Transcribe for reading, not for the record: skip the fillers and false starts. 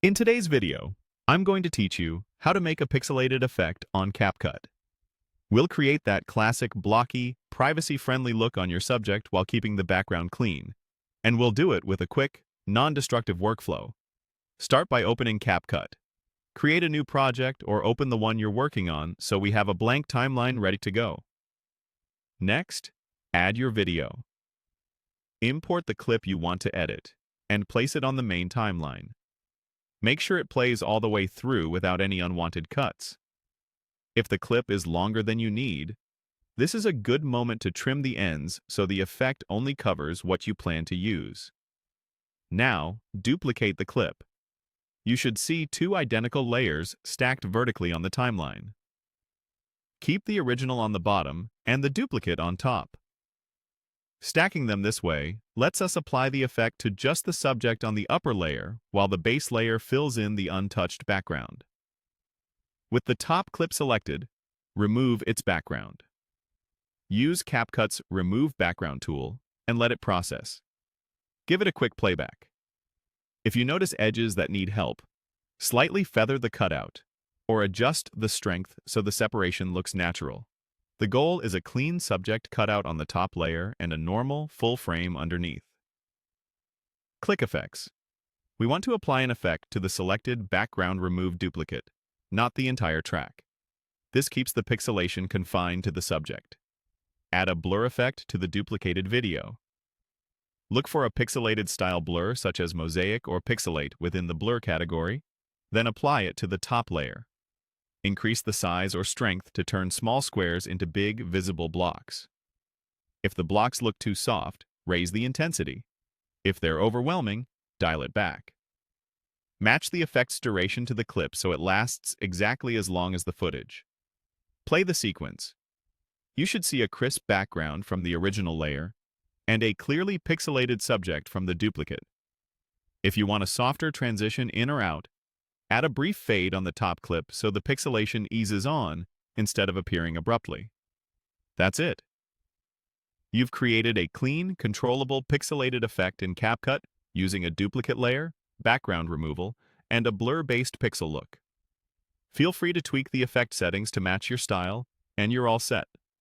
In today's video, I'm going to teach you how to make a pixelated effect on Capcut. We'll create that classic blocky, privacy-friendly look on your subject while keeping the background clean. And we'll do it with a quick, non-destructive workflow. Start by opening Capcut. Create a new project or open the one you're working on so we have a blank timeline ready to go. Next, add your video. Import the clip you want to edit and place it on the main timeline. Make sure it plays all the way through without any unwanted cuts. If the clip is longer than you need, this is a good moment to trim the ends so the effect only covers what you plan to use. Now, duplicate the clip. You should see two identical layers stacked vertically on the timeline. Keep the original on the bottom and the duplicate on top. Stacking them this way lets us apply the effect to just the subject on the upper layer while the base layer fills in the untouched background. With the top clip selected, remove its background. Use Capcut's Remove Background tool and let it process. Give it a quick playback. If you notice edges that need help, slightly feather the cutout or adjust the strength so the separation looks natural. The goal is a clean subject cutout on the top layer and a normal, full frame underneath. Click effects. We want to apply an effect to the selected background remove duplicate, not the entire track. This keeps the pixelation confined to the subject. Add a blur effect to the duplicated video. Look for a pixelated style blur such as mosaic or pixelate within the blur category, then apply it to the top layer. Increase the size or strength to turn small squares into big, visible blocks. If the blocks look too soft, raise the intensity. If they're overwhelming, dial it back. Match the effect's duration to the clip so it lasts exactly as long as the footage. Play the sequence. You should see a crisp background from the original layer and a clearly pixelated subject from the duplicate. If you want a softer transition in or out, add a brief fade on the top clip so the pixelation eases on instead of appearing abruptly. That's it. You've created a clean, controllable pixelated effect in Capcut using a duplicate layer, background removal, and a blur-based pixel look. Feel free to tweak the effect settings to match your style, and you're all set.